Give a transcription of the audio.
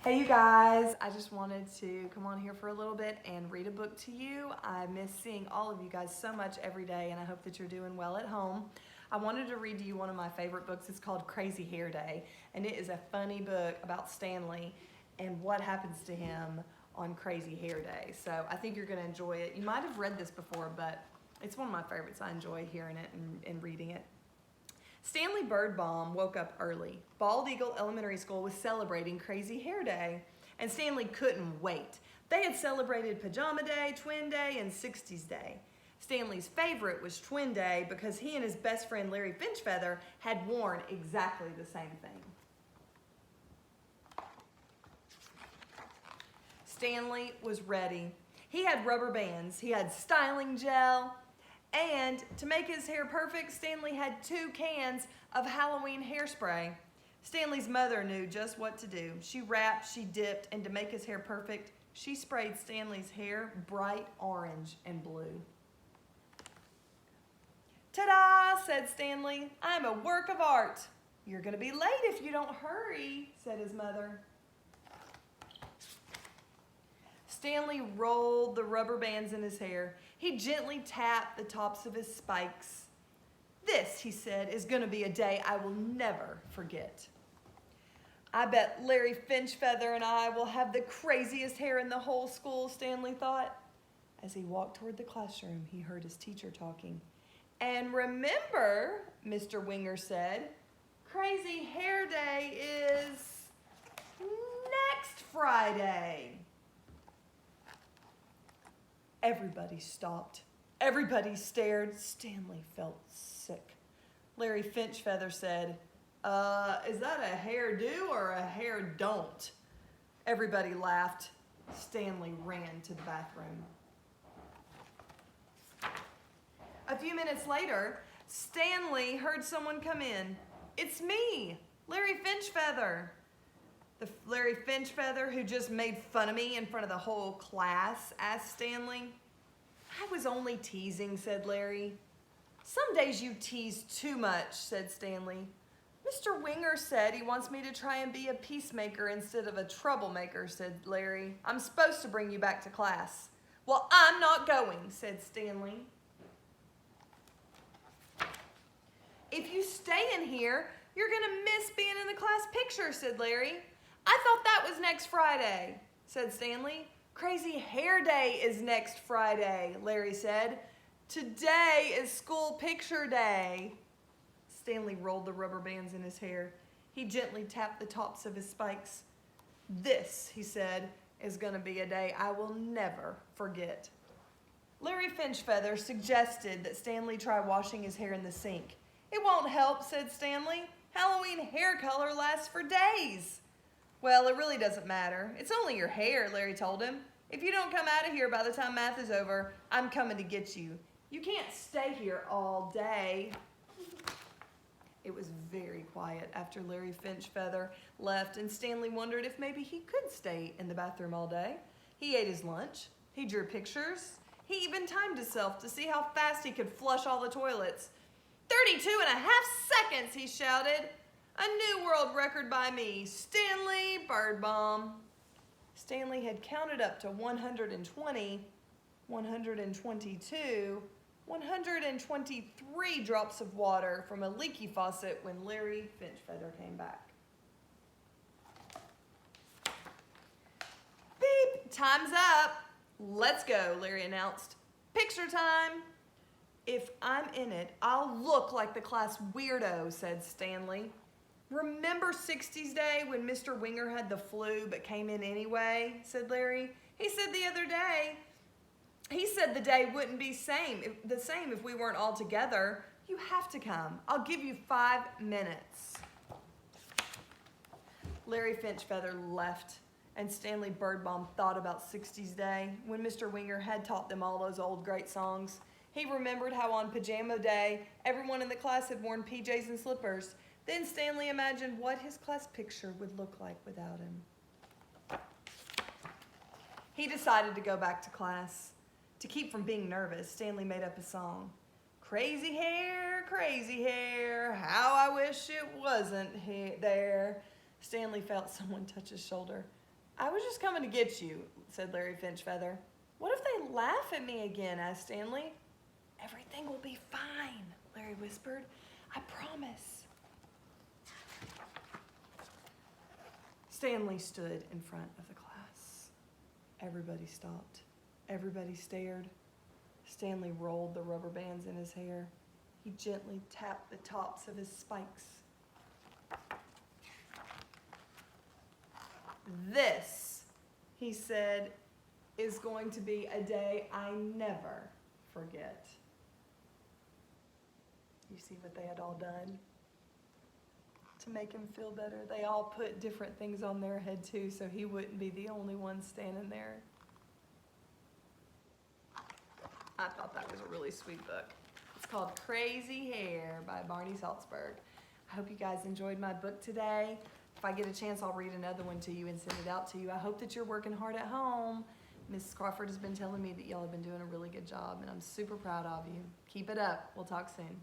Hey you guys, I just wanted to come on here for a little bit and read a book to you. I miss seeing all of you guys so much every day, and I hope that you're doing well at home. I wanted to read to you one of my favorite books. It's called Crazy Hair Day, and it is a funny book about Stanley and what happens to him on Crazy Hair Day. So I think you're going to enjoy it. You might have read this before, but it's one of my favorites. I enjoy hearing it and reading it. Stanley Birdbaum woke up early. Bald Eagle Elementary School was celebrating Crazy Hair Day, and Stanley couldn't wait. They had celebrated Pajama Day, Twin Day, and 60s Day. Stanley's favorite was Twin Day because he and his best friend Larry Finchfeather had worn exactly the same thing. Stanley was ready. He had rubber bands, he had styling gel, and to make his hair perfect, Stanley had 2 cans of Halloween hairspray. Stanley's mother knew just what to do. She wrapped, she dipped, and to make his hair perfect, she sprayed Stanley's hair bright orange and blue. "Ta-da!" said Stanley. "I'm a work of art." "You're going to be late if you don't hurry," said his mother. Stanley rolled the rubber bands in his hair. He gently tapped the tops of his spikes. "This," he said, "is going to be a day I will never forget." "I bet Larry Finchfeather and I will have the craziest hair in the whole school," Stanley thought. As he walked toward the classroom, he heard his teacher talking. "And remember," Mr. Winger said, "Crazy Hair Day is next Friday." Everybody stopped. Everybody stared. Stanley felt sick. Larry Finchfeather said, "Is that a hairdo or a hair don't?" Everybody laughed. Stanley ran to the bathroom. A few minutes later, Stanley heard someone come in. "It's me, Larry Finchfeather." "The Larry Finchfeather who just made fun of me in front of the whole class?" asked Stanley. "I was only teasing," said Larry. "Some days you tease too much," said Stanley. "Mr. Winger said he wants me to try and be a peacemaker instead of a troublemaker," said Larry. "I'm supposed to bring you back to class." "Well, I'm not going," said Stanley. "If you stay in here, you're going to miss being in the class picture," said Larry. "I thought that was next Friday," said Stanley. "Crazy Hair Day is next Friday," Larry said. "Today is school picture day." Stanley rolled the rubber bands in his hair. He gently tapped the tops of his spikes. "This," he said, "is going to be a day I will never forget." Larry Finchfeather suggested that Stanley try washing his hair in the sink. "It won't help," said Stanley. "Halloween hair color lasts for days." "Well, it really doesn't matter. It's only your hair," Larry told him. "If you don't come out of here by the time math is over, I'm coming to get you. You can't stay here all day." It was very quiet after Larry Finchfeather left, and Stanley wondered if maybe he could stay in the bathroom all day. He ate his lunch. He drew pictures. He even timed himself to see how fast he could flush all the toilets. 32 and a half seconds, he shouted. "A new world record by me, Stanley Birdbaum." Stanley had counted up to 120, 122, 123 drops of water from a leaky faucet when Larry Finchfeather came back. "Beep, time's up. Let's go," Larry announced. "Picture time." "If I'm in it, I'll look like the class weirdo," said Stanley. "Remember 60s Day when Mr. Winger had the flu but came in anyway?" said Larry. He said the day wouldn't be the same if we weren't all together. You have to come. I'll give you 5 minutes." Larry Finchfeather left, and Stanley Birdbaum thought about 60s Day when Mr. Winger had taught them all those old great songs. He remembered how on Pajama Day, everyone in the class had worn PJs and slippers. Then Stanley imagined what his class picture would look like without him. He decided to go back to class. To keep from being nervous, Stanley made up a song. "Crazy hair, how I wish it wasn't there." Stanley felt someone touch his shoulder. I was just coming to get you, said Larry Finchfeather. What if they laugh at me again? Asked Stanley. Everything will be fine, Larry whispered. I promise. Stanley stood in front of the class. Everybody stopped. Everybody stared. Stanley rolled the rubber bands in his hair. He gently tapped the tops of his spikes. This, he said, is going to be a day I never forget. You see what they had all done to make him feel better? They all put different things on their head too, so he wouldn't be the only one standing there. I thought that was a really sweet book. It's called Crazy Hair by Barney Salzberg. I hope you guys enjoyed my book today. If I get a chance, I'll read another one to you and send it out to you. I hope that you're working hard at home. Mrs. Crawford has been telling me that y'all have been doing a really good job, and I'm super proud of you. Keep it up. We'll talk soon.